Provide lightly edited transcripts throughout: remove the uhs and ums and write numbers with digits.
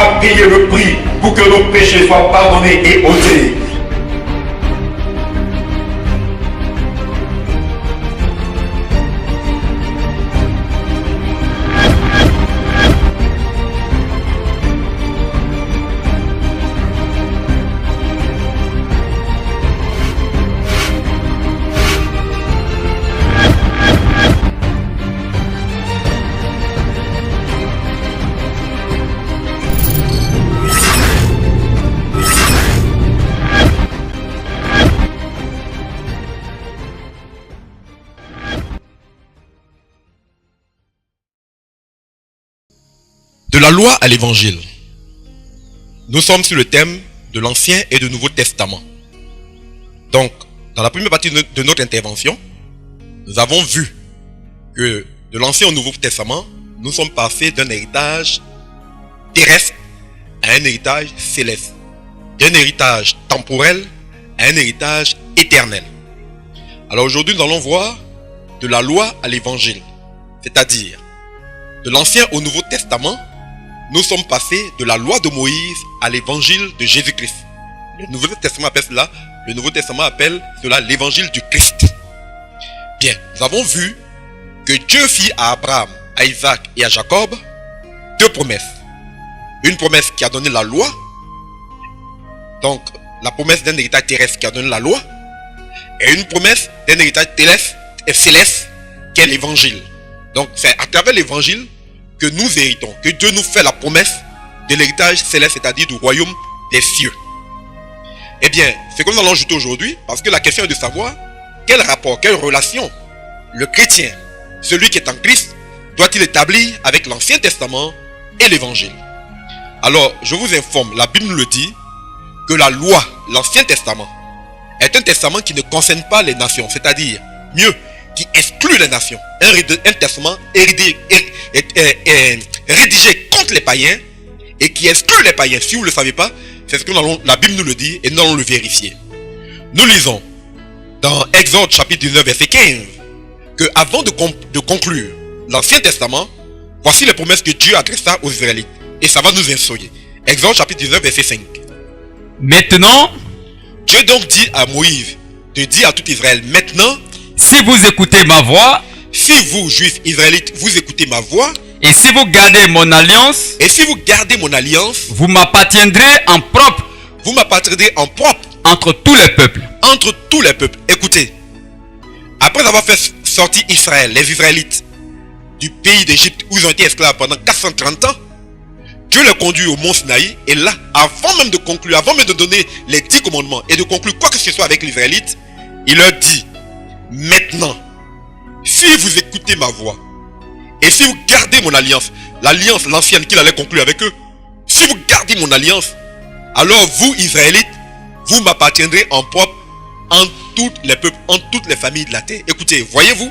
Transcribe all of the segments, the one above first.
a payé le prix pour que nos péchés soient pardonnés et ôtés. De la loi à l'évangile. Nous sommes sur le thème de l'Ancien et du Nouveau Testament. Donc, dans la première partie de notre intervention, nous avons vu que de l'Ancien au Nouveau Testament, nous sommes passés d'un héritage terrestre à un héritage céleste, d'un héritage temporel à un héritage éternel. Alors aujourd'hui, nous allons voir de la loi à l'évangile, c'est-à-dire de l'Ancien au Nouveau Testament. Nous sommes passés de la loi de Moïse à l'évangile de Jésus-Christ. Le Nouveau Testament appelle cela l'évangile du Christ. Bien, nous avons vu que Dieu fit à Abraham, à Isaac et à Jacob deux promesses. Une promesse qui a donné la loi, donc la promesse d'un héritage terrestre qui a donné la loi, et une promesse d'un héritage céleste qui est l'évangile. Donc c'est à travers l'évangile que nous héritons, que Dieu nous fait la promesse de l'héritage céleste, c'est-à-dire du royaume des cieux. Eh bien, c'est comme nous allons ajouter aujourd'hui, parce que la question est de savoir quel rapport, quelle relation le chrétien, celui qui est en Christ, doit-il établir avec l'Ancien Testament et l'Évangile. Alors, je vous informe, la Bible nous le dit, que la loi, l'Ancien Testament, est un testament qui ne concerne pas les nations, c'est-à-dire, mieux, qui exclut les nations. Un testament rédigé contre les païens et qui exclut les païens. Si vous ne le savez pas, c'est ce que la Bible nous le dit et nous allons le vérifier. Nous lisons dans Exode chapitre 19 verset 15 que avant de conclure l'Ancien Testament, voici les promesses que Dieu adressa aux Israélites. Et ça va nous instruire. Exode chapitre 19 verset 5. Maintenant, Dieu donc dit à Moïse de dire à tout Israël, maintenant, si vous écoutez ma voix, si vous, juifs israélites, vous écoutez ma voix, et si vous gardez mon alliance, vous m'appartiendrez en propre, entre tous les peuples. Écoutez, après avoir fait sortir Israël, les Israélites, du pays d'Égypte où ils ont été esclaves pendant 430 ans, Dieu les conduit au mont Sinaï, et là, avant même de conclure, avant même de donner les 10 commandements et de conclure quoi que ce soit avec les Israélites, il leur dit, maintenant, si vous écoutez ma voix, et si vous gardez mon alliance, l'alliance, l'ancienne qu'il allait conclure avec eux, si vous gardez mon alliance, alors vous, Israélites, vous m'appartiendrez en propre en tous les peuples, en toutes les familles de la terre. Écoutez, voyez-vous,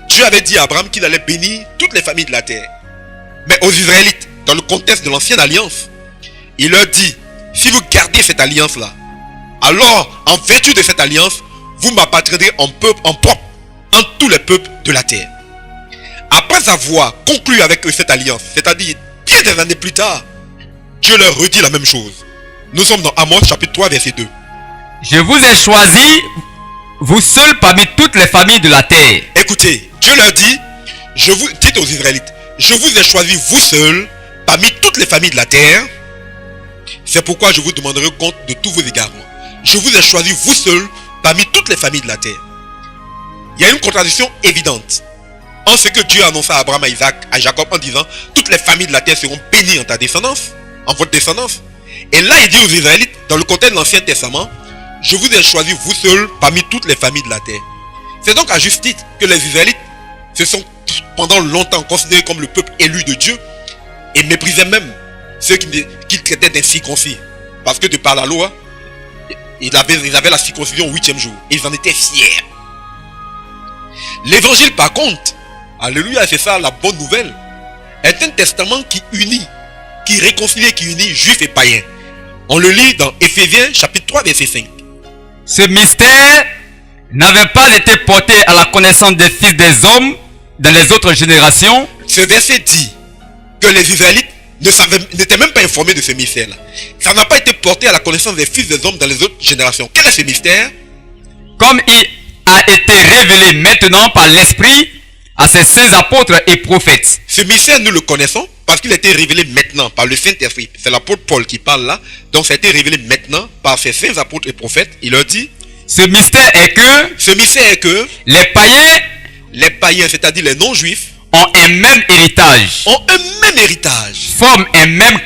Dieu avait dit à Abraham qu'il allait bénir toutes les familles de la terre. Mais aux Israélites, dans le contexte de l'ancienne alliance, il leur dit, si vous gardez cette alliance-là, alors, en vertu de cette alliance, vous m'appartiendrez en peuple, en propre, en tous les peuples de la terre. Après avoir conclu avec eux cette alliance, c'est-à-dire bien des années plus tard, Dieu leur redit la même chose. Nous sommes dans Amos chapitre 3 verset 2. Je vous ai choisi, vous seuls parmi toutes les familles de la terre. Écoutez, Dieu leur dit, dites aux Israélites, je vous ai choisi vous seuls parmi toutes les familles de la terre. C'est pourquoi je vous demanderai compte de tous vos égarements. Je vous ai choisi vous seuls parmi toutes les familles de la terre. Il y a une contradiction évidente en ce que Dieu annonça à Abraham, à Isaac, à Jacob en disant, toutes les familles de la terre seront bénies en ta descendance, en votre descendance. Et là il dit aux Israélites, dans le contexte de l'Ancien Testament, je vous ai choisi vous seuls parmi toutes les familles de la terre. C'est donc à juste titre que les Israélites se sont pendant longtemps considérés comme le peuple élu de Dieu et méprisaient même ceux qu'ils traitaient d'incirconcis. Parce que de par la loi, ils avaient la circoncision au 8e jour. Et ils en étaient fiers. L'évangile par contre, alléluia, c'est ça la bonne nouvelle, est un testament qui unit, qui réconcilie, qui unit juifs et païens. On le lit dans Éphésiens chapitre 3 verset 5. Ce mystère n'avait pas été porté à la connaissance des fils des hommes dans les autres générations. Ce verset dit que les Israélites n'étaient même pas informés de ce mystère-là. Ça n'a pas été porté à la connaissance des fils des hommes dans les autres générations. Quel est ce mystère? Comme il a été révélé maintenant par l'Esprit à ses saints apôtres et prophètes. Ce mystère, nous le connaissons parce qu'il a été révélé maintenant par le Saint-Esprit. C'est l'apôtre Paul qui parle là. Donc ça a été révélé maintenant par ses saints apôtres et prophètes. Il leur dit, Ce mystère est que les païens, c'est-à-dire les non-juifs, ont un même héritage, forment un même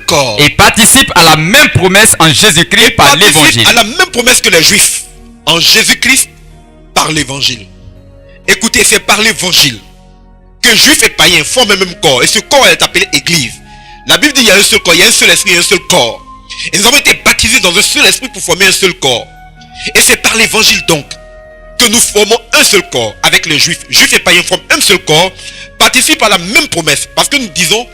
corps et participent à la même promesse en Jésus-Christ par l'évangile. À la même promesse que les juifs en Jésus-Christ par l'évangile. Écoutez, c'est par l'évangile que juifs et païens forment un même corps. Et ce corps est appelé Église. La Bible dit qu'il y a un seul corps, il y a un seul esprit, il y a un seul corps. Et nous avons été baptisés dans un seul esprit pour former un seul corps. Et c'est par l'évangile donc que nous formons un seul corps avec les juifs. Juifs et païens forment un seul corps, participent à la même promesse. Parce que nous disons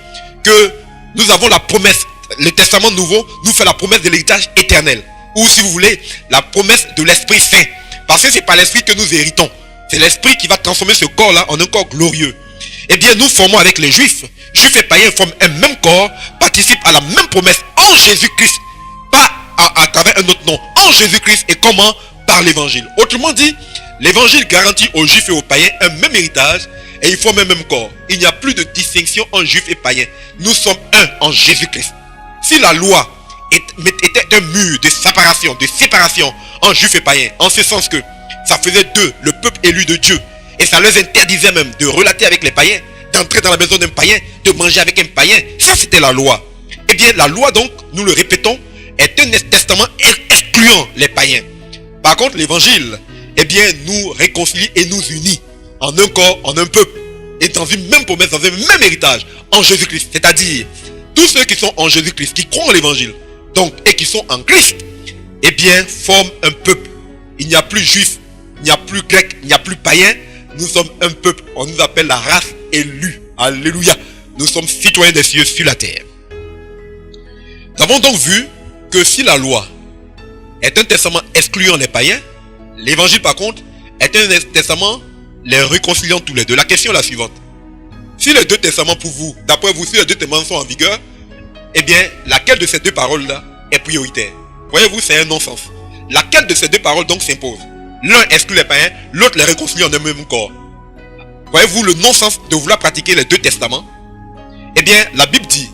que nous avons la promesse, le testament nouveau nous fait la promesse de l'héritage éternel. Ou si vous voulez, la promesse de l'Esprit Saint. Parce que c'est par l'Esprit que nous héritons. C'est l'Esprit qui va transformer ce corps-là en un corps glorieux. Eh bien, nous formons avec les juifs. Juifs et païens forment un même corps, participent à la même promesse en Jésus-Christ. Pas à travers un autre nom. En Jésus-Christ. Et comment? Par l'évangile. Autrement dit, l'évangile garantit aux juifs et aux païens un même héritage et ils forment un même corps. Il n'y a plus de distinction entre juifs et païens. Nous sommes un en Jésus-Christ. Si la loi était un mur de séparation entre juifs et païens, en ce sens que ça faisait d'eux le peuple élu de Dieu, et ça leur interdisait même de relater avec les païens, d'entrer dans la maison d'un païen, de manger avec un païen. Ça, c'était la loi. Eh bien, la loi, donc, nous le répétons, est un testament excluant les païens. Par contre, l'évangile, eh bien, nous réconcilie et nous unit en un corps, en un peuple, et dans une même promesse, dans un même héritage, en Jésus-Christ. C'est-à-dire, tous ceux qui sont en Jésus-Christ, qui croient en l'évangile, donc, et qui sont en Christ, eh bien, forment un peuple. Il n'y a plus juif, il n'y a plus grec, il n'y a plus païen. Nous sommes un peuple. On nous appelle la race élue. Alléluia. Nous sommes citoyens des cieux sur la terre. Nous avons donc vu que si la loi est un testament excluant les païens, l'évangile par contre est un testament les réconciliant tous les deux. La question est la suivante. Si les deux testaments pour vous, d'après vous, si les deux testaments sont en vigueur, eh bien, laquelle de ces deux paroles-là est prioritaire? Voyez-vous, c'est un non-sens. Laquelle de ces deux paroles donc s'impose? L'un exclut les païens, l'autre les réconcilie en un même corps. Voyez-vous le non-sens de vouloir pratiquer les deux testaments? Eh bien, la Bible dit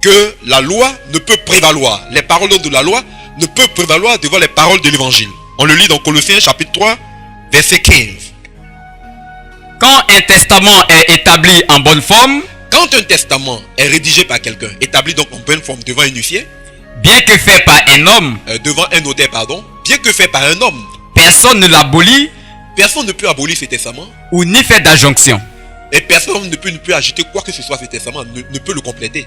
que la loi ne peut prévaloir. Les paroles de la loi ne peuvent prévaloir devant les paroles de l'évangile. On le lit dans Colossiens chapitre 3, verset 15. Quand un testament est établi en bonne forme, quand un testament est rédigé par quelqu'un, établi donc en bonne forme devant un huissier, bien que fait par un homme, devant un notaire, pardon, bien que fait par un homme, personne ne l'abolit, personne ne peut abolir ce testament, ou ni fait d'adjonction. Et personne ne peut ajouter quoi que ce soit à ce testament, ne peut le compléter.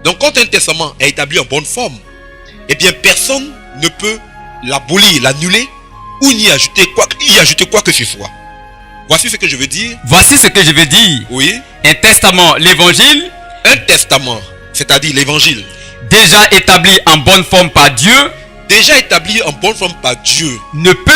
Donc quand un testament est établi en bonne forme, eh bien personne ne peut l'abolir, l'annuler, ou y ajouter quoi que ce soit. Voici ce que je veux dire. Voici ce que je veux dire. Oui. Un testament, l'évangile. Un testament, c'est-à-dire l'évangile. Déjà établi en bonne forme par Dieu. Déjà établi en bonne forme par Dieu. Ne peut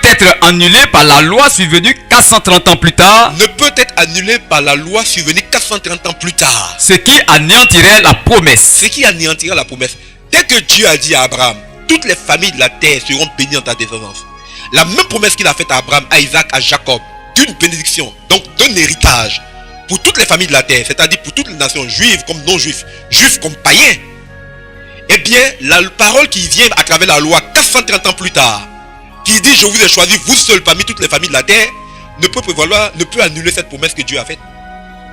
être annulé par la loi survenue 430 ans plus tard. Ne peut être annulé par la loi survenue 430 ans plus tard. Ce qui anéantirait la promesse. Ce qui anéantirait la promesse. Dès que Dieu a dit à Abraham, toutes les familles de la terre seront bénies en ta descendance. La même promesse qu'il a faite à Abraham, à Isaac, à Jacob, d'une bénédiction, donc d'un héritage pour toutes les familles de la terre, c'est-à-dire pour toutes les nations, juives comme non-juifs, juifs comme païens. Eh bien, la parole qui vient à travers la loi 430 ans plus tard, qui dit je vous ai choisi vous seul parmi toutes les familles de la terre, ne peut annuler cette promesse que Dieu a faite.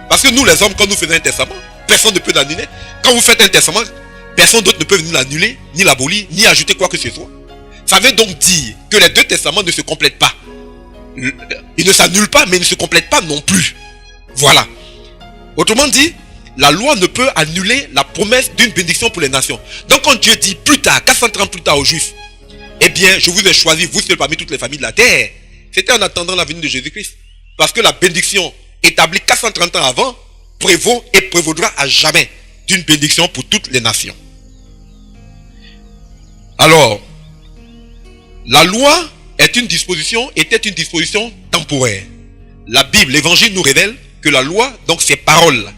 Parce que nous les hommes, quand nous faisons un testament, personne ne peut l'annuler. Quand vous faites un testament, personne d'autre ne peut venir l'annuler, ni l'abolir, ni ajouter quoi que ce soit. Ça veut donc dire que les deux testaments ne se complètent pas. Ils ne s'annulent pas, mais ils ne se complètent pas non plus. Voilà. Autrement dit, la loi ne peut annuler la promesse d'une bénédiction pour les nations. Donc quand Dieu dit plus tard, 430 ans plus tard aux Juifs, eh bien, je vous ai choisi, vous seul parmi toutes les familles de la terre. C'était en attendant la venue de Jésus-Christ. Parce que la bénédiction établie 430 ans avant prévaut et prévaudra à jamais d'une bénédiction pour toutes les nations. Alors, la loi était une disposition temporaire. La Bible, l'évangile nous révèle que la loi, donc ces paroles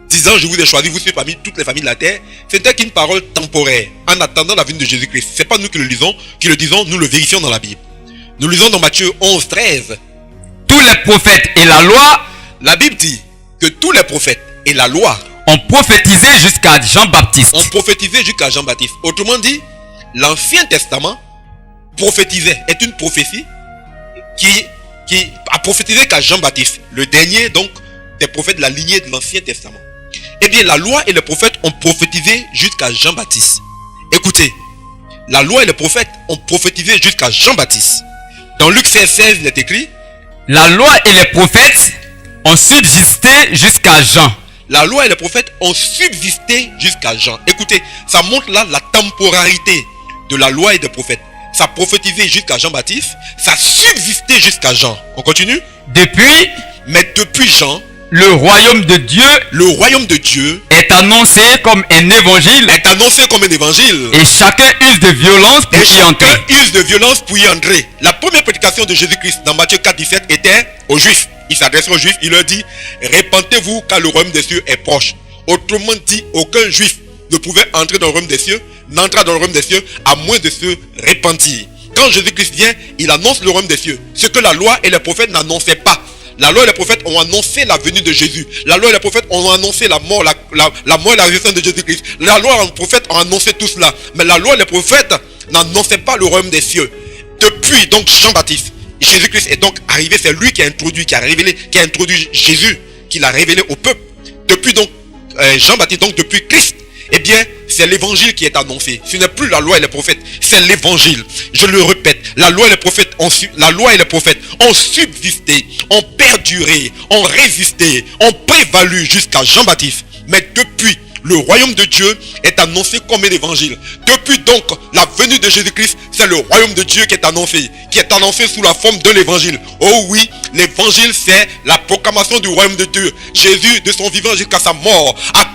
disant je vous ai choisi, vous suivez parmi toutes les familles de la terre, c'était qu'une parole temporaire, en attendant la venue de Jésus-Christ. Ce n'est pas nous qui le disons, nous le vérifions dans la Bible. Nous lisons dans Matthieu 11, 13. Tous les prophètes et la loi, la Bible dit que tous les prophètes et la loi ont prophétisé jusqu'à Jean-Baptiste. Autrement dit, l'Ancien Testament prophétisait, est une prophétie qui a prophétisé qu'à Jean-Baptiste, le dernier donc des prophètes de la lignée de l'Ancien Testament. Eh bien, la loi et les prophètes ont prophétisé jusqu'à Jean-Baptiste. Écoutez, la loi et les prophètes ont prophétisé jusqu'à Jean-Baptiste. Dans Luc 16, il est écrit, la loi et les prophètes ont subsisté jusqu'à Jean. La loi et les prophètes ont subsisté jusqu'à Jean. Écoutez, ça montre là la temporalité de la loi et des prophètes. Ça a prophétisé jusqu'à Jean-Baptiste, ça a subsisté jusqu'à Jean. On continue? Mais depuis Jean, le royaume de Dieu est annoncé comme un évangile. Et chacun use de violence pour y entrer. La première prédication de Jésus-Christ dans Matthieu 4, 17 était aux Juifs. Il s'adresse aux Juifs, il leur dit, répentez-vous car le royaume des cieux est proche. Autrement dit, aucun Juif ne pouvait entrer dans le royaume des cieux, n'entra dans le royaume des cieux à moins de se repentir. Quand Jésus-Christ vient, il annonce le royaume des cieux. Ce que la loi et les prophètes n'annonçaient pas. La loi et les prophètes ont annoncé la venue de Jésus. La loi et les prophètes ont annoncé la mort, la mort et la résurrection de Jésus-Christ. La loi et les prophètes ont annoncé tout cela. Mais la loi et les prophètes n'annonçaient pas le royaume des cieux. Depuis donc Jean-Baptiste, Jésus-Christ est donc arrivé. C'est lui qui a introduit Jésus, qui l'a révélé au peuple. Depuis donc Jean-Baptiste, donc depuis Christ, eh bien, c'est l'évangile qui est annoncé. Ce n'est plus la loi et les prophètes, c'est l'évangile. Je le répète, la loi et les prophètes ont subsisté, ont perduré, ont résisté, ont prévalu jusqu'à Jean-Baptiste. Mais depuis, le royaume de Dieu est annoncé comme un évangile. Depuis donc la venue de Jésus-Christ, c'est le royaume de Dieu qui est annoncé sous la forme de l'évangile. Oh oui, l'évangile c'est la proclamation du royaume de Dieu. Jésus, de son vivant jusqu'à sa mort, a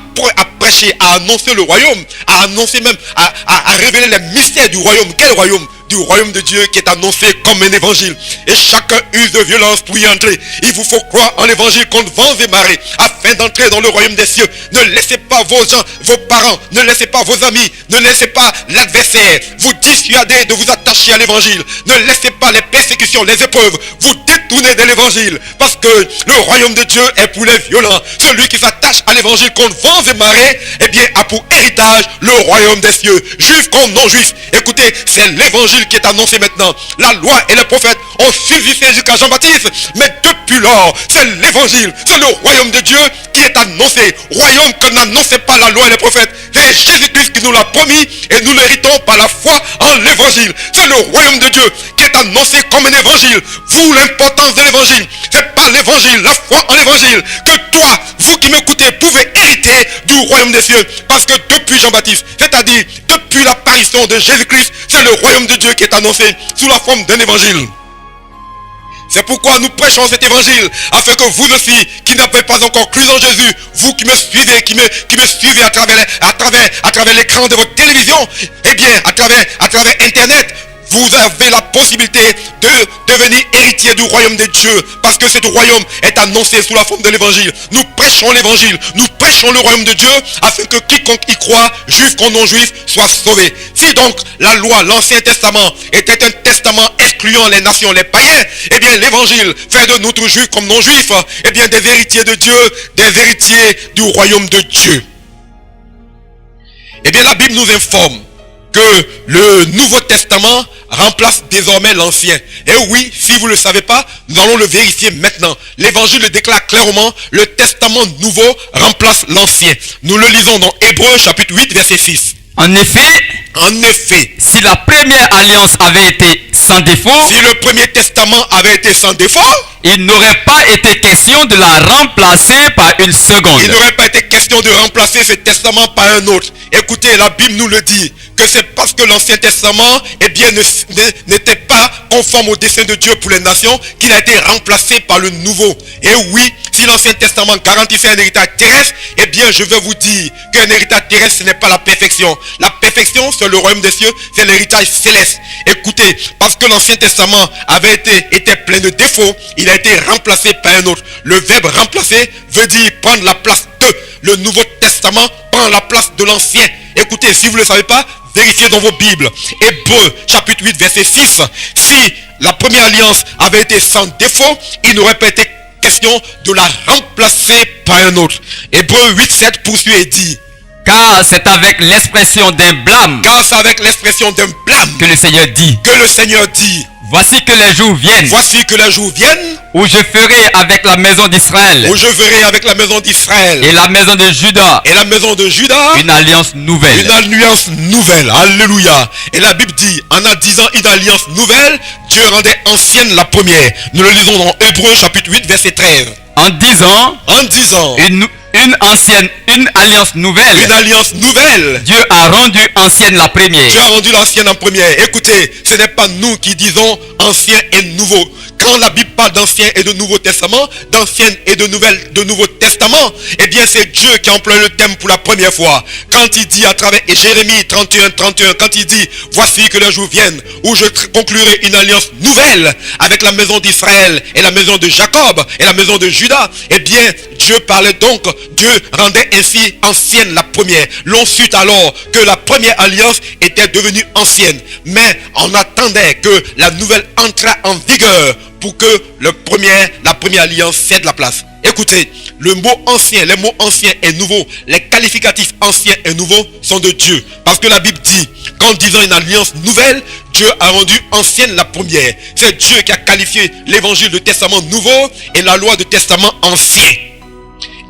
prêché, a annoncé le royaume, a annoncé même, a révélé les mystères du royaume. Quel royaume? Du royaume de Dieu qui est annoncé comme un évangile. Et chacun use de violence pour y entrer. Il vous faut croire en l'évangile contre vents et marées afin d'entrer dans le royaume des cieux. Ne laissez pas vos gens, vos parents, ne laissez pas vos amis, ne laissez pas l'adversaire vous dissuader de vous attacher à l'évangile. Ne laissez pas les persécutions, les épreuves vous détourner de l'évangile. Parce que le royaume de Dieu est pour les violents. Celui qui s'attache à l'évangile contre vents et marées, eh bien, a pour héritage le royaume des cieux. Juifs comme non-juifs. Écoutez, c'est l'évangile qui est annoncé maintenant. La loi et les prophètes ont subsisté jusqu'à Jean-Baptiste, mais depuis lors, c'est l'évangile, c'est le royaume de Dieu qui est annoncé. Royaume que n'annonçait pas la loi et les prophètes. C'est Jésus-Christ qui nous l'a promis et nous l'héritons par la foi en l'évangile. C'est le royaume de Dieu qui est annoncé comme un évangile. Vous, l'importance de l'évangile, c'est pas l'évangile, la foi en l'évangile, que toi, vous qui m'écoutez, pouvez hériter du royaume des cieux. Parce que depuis Jean-Baptiste, c'est-à-dire depuis l'apparition de Jésus-Christ, c'est le royaume de Dieu qui est annoncé sous la forme d'un évangile. C'est pourquoi nous prêchons cet évangile, afin que vous aussi, qui n'avez pas encore cru en Jésus, vous qui me suivez, qui me suivez à travers l'écran de votre télévision, eh bien, à travers Internet, vous avez la possibilité de devenir héritier du royaume de Dieu, parce que ce royaume est annoncé sous la forme de l'évangile. Nous prêchons l'évangile, nous prêchons le royaume de Dieu, afin que quiconque y croit, juif comme non-juif, soit sauvé. Si donc la loi, l'Ancien Testament, était un testament excluant les nations, les païens, eh bien l'évangile fait de nous, juifs comme non-juifs, eh bien des héritiers de Dieu, des héritiers du royaume de Dieu. Eh bien la Bible nous informe que le Nouveau Testament remplace désormais l'Ancien. Et oui, si vous ne le savez pas, nous allons le vérifier maintenant. L'Évangile le déclare clairement, le Testament nouveau remplace l'Ancien. Nous le lisons dans Hébreux chapitre 8, verset 6. En effet, si la première alliance avait été sans défaut, si le premier testament avait été sans défaut, il n'aurait pas été question de la remplacer par une seconde. Il n'aurait pas été question de remplacer ce testament par un autre. Écoutez, la Bible nous le dit, que c'est parce que l'Ancien Testament, eh bien, n'était pas conforme au dessein de Dieu pour les nations, qu'il a été remplacé par le Nouveau. Et oui, si l'Ancien Testament garantissait un héritage terrestre, eh bien, je vais vous dire qu'un héritage terrestre, ce n'est pas la perfection. La perfection, c'est le royaume des cieux, c'est l'héritage céleste. Écoutez, parce que l'Ancien Testament était plein de défauts, il a été remplacé par un autre. Le verbe remplacer veut dire prendre la place de. le Nouveau Testament prend la place de l'Ancien. Écoutez, si vous ne le savez pas, vérifiez dans vos Bibles. Hébreux chapitre 8 verset 6. Si la première alliance avait été sans défaut, il n'aurait pas été question de la remplacer par un autre. Hébreux 8, 7 poursuit et dit: car c'est avec l'expression d'un blâme que le Seigneur dit, voici que les jours viennent où je ferai avec la maison d'Israël et la maison de Juda une alliance nouvelle. Alléluia. Et la Bible dit, en disant une alliance nouvelle, Dieu rendait ancienne la première. Nous le lisons dans Hébreux chapitre 8 verset 13. En disant une alliance nouvelle. Dieu a rendu ancienne la première. Écoutez, ce n'est pas nous qui disons ancien et nouveau. Quand la Bible parle d'ancien et de nouveau testament, d'ancien et de nouveau testament, eh bien c'est Dieu qui emploie le thème pour la première fois. Quand il dit à travers Jérémie 31, quand il dit, voici que les jours viennent où je conclurai une alliance nouvelle avec la maison d'Israël et la maison de Jacob et la maison de Juda, eh bien Dieu parlait donc, Dieu rendait ainsi ancienne la première. L'on sut alors que la première alliance était devenue ancienne, mais on attendait que la nouvelle entrât en vigueur pour que la première alliance cède la place. Écoutez, les mots anciens et nouveaux, les qualificatifs anciens et nouveaux sont de Dieu. Parce que la Bible dit qu'en disant une alliance nouvelle, Dieu a rendu ancienne la première. C'est Dieu qui a qualifié l'évangile de testament nouveau et la loi de testament ancien.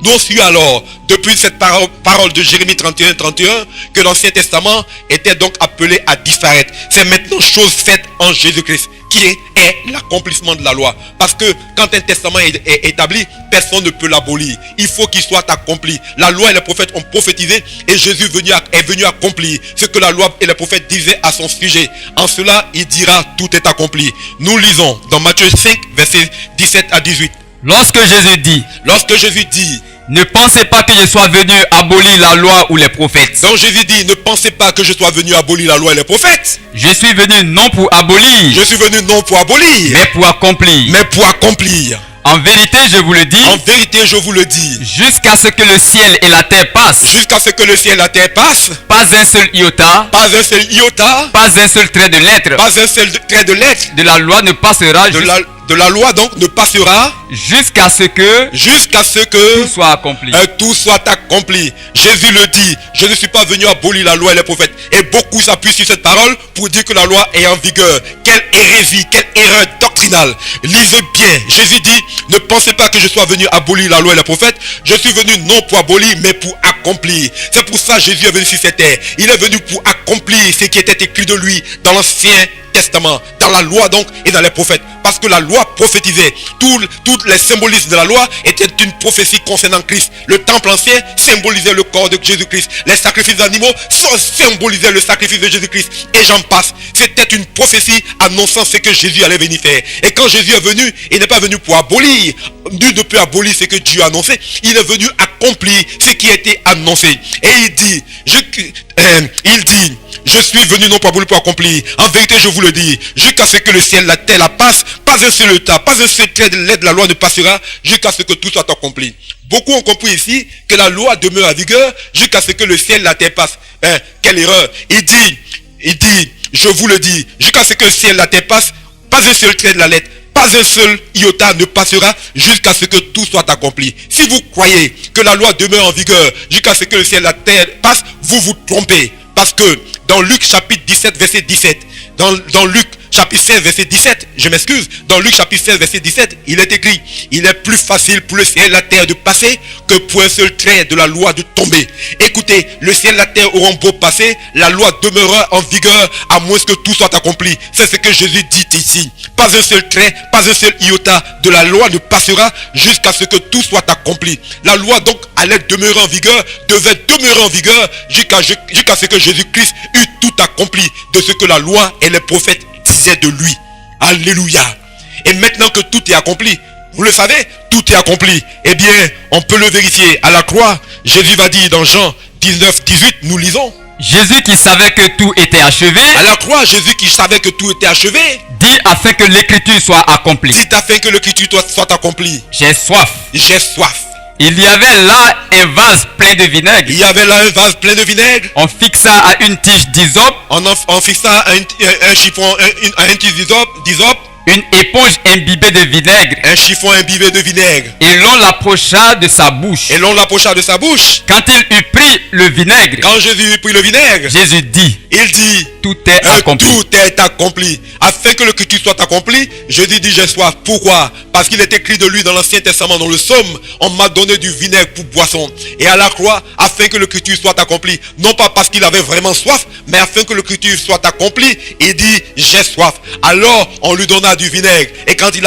Nous suit alors, depuis cette parole de Jérémie 31, que l'Ancien Testament était donc appelé à disparaître. C'est maintenant chose faite en Jésus-Christ, qui est l'accomplissement de la loi. Parce que quand un testament est établi, personne ne peut l'abolir. Il faut qu'il soit accompli. La loi et les prophètes ont prophétisé et Jésus est venu accomplir ce que la loi et les prophètes disaient à son sujet. En cela, il dira, tout est accompli. Nous lisons dans Matthieu 5, versets 17 à 18. Lorsque Jésus dit, ne pensez pas que je sois venu abolir la loi ou les prophètes. Donc Jésus dit, ne pensez pas que je sois venu abolir la loi et les prophètes. Je suis venu non pour abolir, mais pour accomplir. En vérité, je vous le dis. Jusqu'à ce que le ciel et la terre passent. Pas un seul iota. Pas un seul trait de lettre. De la loi ne passera. De la loi donc ne passera jusqu'à ce que tout soit accompli. Jésus le dit, je ne suis pas venu abolir la loi et les prophètes. Et beaucoup s'appuient sur cette parole pour dire que la loi est en vigueur. Quelle hérésie, quelle erreur doctrinale. Lisez bien, Jésus dit, ne pensez pas que je sois venu abolir la loi et les prophètes. Je suis venu non pour abolir mais pour accomplir. C'est pour ça que Jésus est venu sur cette terre. Il est venu pour accomplir ce qui était écrit de lui dans l'Ancien Testament, dans la loi donc et dans les prophètes. Parce que la loi prophétisait, tous les symbolismes de la loi étaient une prophétie concernant Christ. Le temple ancien symbolisait le corps de Jésus-Christ. Les sacrifices d'animaux symbolisaient le sacrifice de Jésus-Christ. Et j'en passe. C'était une prophétie annonçant ce que Jésus allait venir faire. Et quand Jésus est venu, il n'est pas venu pour abolir. Nul ne peut abolir ce que Dieu a annoncé. Il est venu accomplir ce qui a été annoncé. Et il dit, je suis venu non pour abolir, pour accomplir. En vérité, je vous le dis, jusqu'à ce que le ciel, la terre, la passe, pas un seul état, pas un seul trait de lettre de la loi ne passera, jusqu'à ce que tout soit accompli. Beaucoup ont compris ici que la loi demeure en vigueur jusqu'à ce que le ciel, la terre passe. Quelle erreur. Il dit, je vous le dis, jusqu'à ce que le ciel, la terre passe, pas un seul trait de la lettre, pas un seul iota ne passera jusqu'à ce que tout soit accompli. Si vous croyez que la loi demeure en vigueur jusqu'à ce que le ciel, la terre passe, vous vous trompez. Parce que dans Luc chapitre 17 verset 17, dans Luc chapitre 16 verset 17, je m'excuse, dans Luc chapitre 16 verset 17, il est écrit, il est plus facile pour le ciel et la terre de passer que pour un seul trait de la loi de tomber. Écoutez, le ciel et la terre auront beau passer, la loi demeurera en vigueur à moins que tout soit accompli. C'est ce que Jésus dit ici. Pas un seul trait, pas un seul iota de la loi ne passera jusqu'à ce que tout soit accompli. La loi donc allait demeurer en vigueur, devait demeurer en vigueur jusqu'à ce que Jésus-Christ eût tout accompli de ce que la loi et les prophètes disaient de lui. Alléluia. Et maintenant que tout est accompli, vous le savez, tout est accompli. Eh bien, on peut le vérifier à la croix. Jésus va dire dans Jean 19, 18, nous lisons. Jésus qui savait que tout était achevé. À la croix, Jésus qui savait que tout était achevé. Dit afin que l'écriture soit accomplie. Dit afin que l'écriture soit accomplie. J'ai soif. J'ai soif. Il y avait là un vase plein de vinaigre. Il y avait là un vase plein de vinaigre. On fixa à une tige d'hysope. On fixa un chiffon, un tige d'hysope. Une éponge imbibée de vinaigre. Un chiffon imbibé de vinaigre. Et l'on l'approcha de sa bouche. Et l'on l'approcha de sa bouche. Quand il eut pris le vinaigre. Quand Jésus eut pris le vinaigre. Jésus dit. Il dit. Tout est accompli. Tout est accompli. Afin que l'écriture soit accomplie, Jésus dit j'ai soif. Pourquoi? Parce qu'il est écrit de lui dans l'Ancien Testament, dans le Psaume, on m'a donné du vinaigre pour boisson. Et à la croix, afin que l'écriture soit accomplie. Non pas parce qu'il avait vraiment soif, mais afin que l'écriture soit accomplie, il dit j'ai soif. Alors on lui donna du vinaigre. Et quand il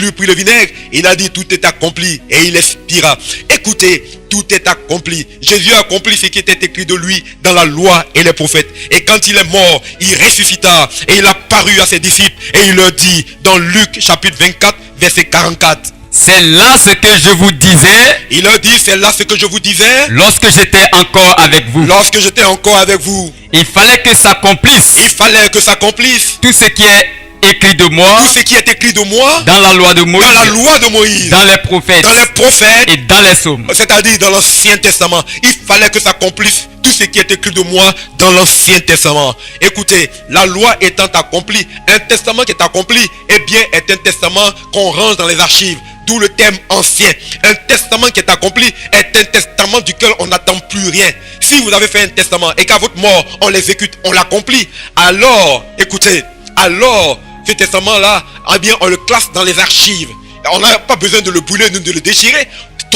eut pris le vinaigre, il a dit tout est accompli. Et il expira. Écoutez, tout est accompli. Jésus a accompli ce qui était écrit de lui dans la loi et les prophètes. Et quand il est mort, il ressuscita et il a paru à ses disciples et il leur dit dans Luc chapitre 24 verset 44. C'est là ce que je vous disais. Il leur dit c'est là ce que je vous disais. Lorsque j'étais encore avec vous. Lorsque j'étais encore avec vous. Il fallait que s'accomplisse. Il fallait que s'accomplisse. Tout ce qui est écrit de moi. Tout ce qui est écrit de moi. Dans la loi de Moïse. Dans la loi de Moïse. Dans les prophètes. Dans les prophètes. Et dans les psaumes. C'est-à-dire dans l'Ancien Testament. Il fallait que s'accomplisse tout ce qui est écrit de moi dans l'Ancien Testament. Écoutez, la loi étant accomplie, un testament qui est accompli, eh bien, est un testament qu'on range dans les archives. D'où le terme ancien. Un testament qui est accompli est un testament duquel on n'attend plus rien. Si vous avez fait un testament et qu'à votre mort, on l'exécute, on l'accomplit, alors, écoutez, alors, ce testament-là, eh bien, on le classe dans les archives. On n'a pas besoin de le brûler, ni de le déchirer.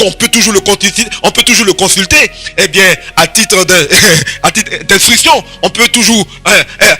On peut toujours le consulter. Eh bien, à titre d'instruction, on peut toujours,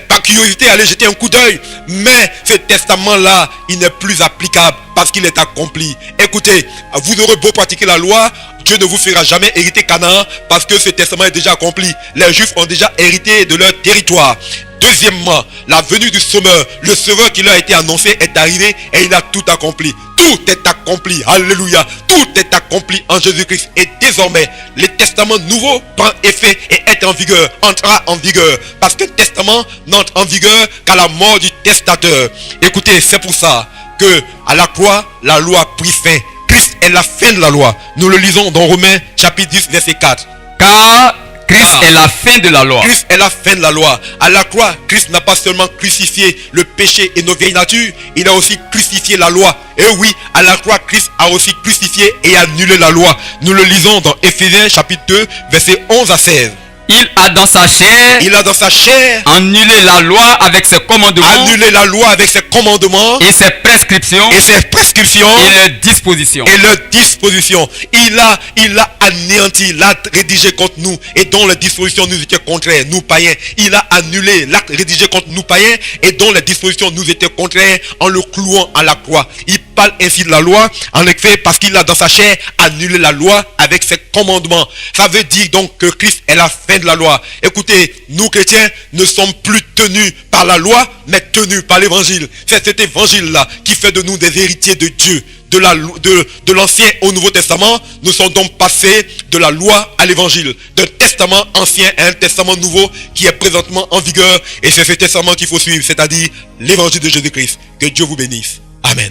par curiosité, aller jeter un coup d'œil. Mais ce testament-là, il n'est plus applicable parce qu'il est accompli. Écoutez, vous aurez beau pratiquer la loi, Dieu ne vous fera jamais hériter Canaan parce que ce testament est déjà accompli. Les Juifs ont déjà hérité de leur territoire. Deuxièmement, la venue du Sauveur, le Sauveur qui leur a été annoncé est arrivé et il a tout accompli. Tout est accompli. Alléluia. Tout est accompli en Jésus-Christ. Et désormais, le testament nouveau prend effet et est en vigueur, entrera en vigueur. Parce que le testament n'entre en vigueur qu'à la mort du testateur. Écoutez, c'est pour ça que à la croix, la loi a pris fin. Christ est la fin de la loi. Nous le lisons dans Romains chapitre 10 verset 4. Car Christ est la fin de la loi. Christ est la fin de la loi. À la croix, Christ n'a pas seulement crucifié le péché et nos vieilles natures, il a aussi crucifié la loi. Et oui, à la croix, Christ a aussi crucifié et annulé la loi. Nous le lisons dans Éphésiens chapitre 2, versets 11 à 16. Il a dans sa chair annulé la loi avec ses commandements. Annulé la loi avec ses commandements. Et ses prescriptions. Et ses prescriptions. Et leurs dispositions. Et leurs dispositions. Il a anéanti l'acte rédigé contre nous et dont les dispositions nous étaient contraires, nous païens. Il a annulé l'acte rédigé contre nous païens et dont les dispositions nous étaient contraires en le clouant à la croix. Il parle ainsi de la loi, en effet, parce qu'il a dans sa chair annulé la loi avec ses commandements. Ça veut dire donc que Christ est la fin de la loi. Écoutez, nous chrétiens ne sommes plus tenus par la loi, mais tenus par l'évangile. C'est cet évangile-là qui fait de nous des héritiers de Dieu. De l'Ancien au Nouveau Testament, nous sommes donc passés de la loi à l'évangile, d'un testament ancien à un testament nouveau qui est présentement en vigueur, et c'est ce testament qu'il faut suivre, c'est-à-dire l'évangile de Jésus-Christ. Que Dieu vous bénisse. Amen.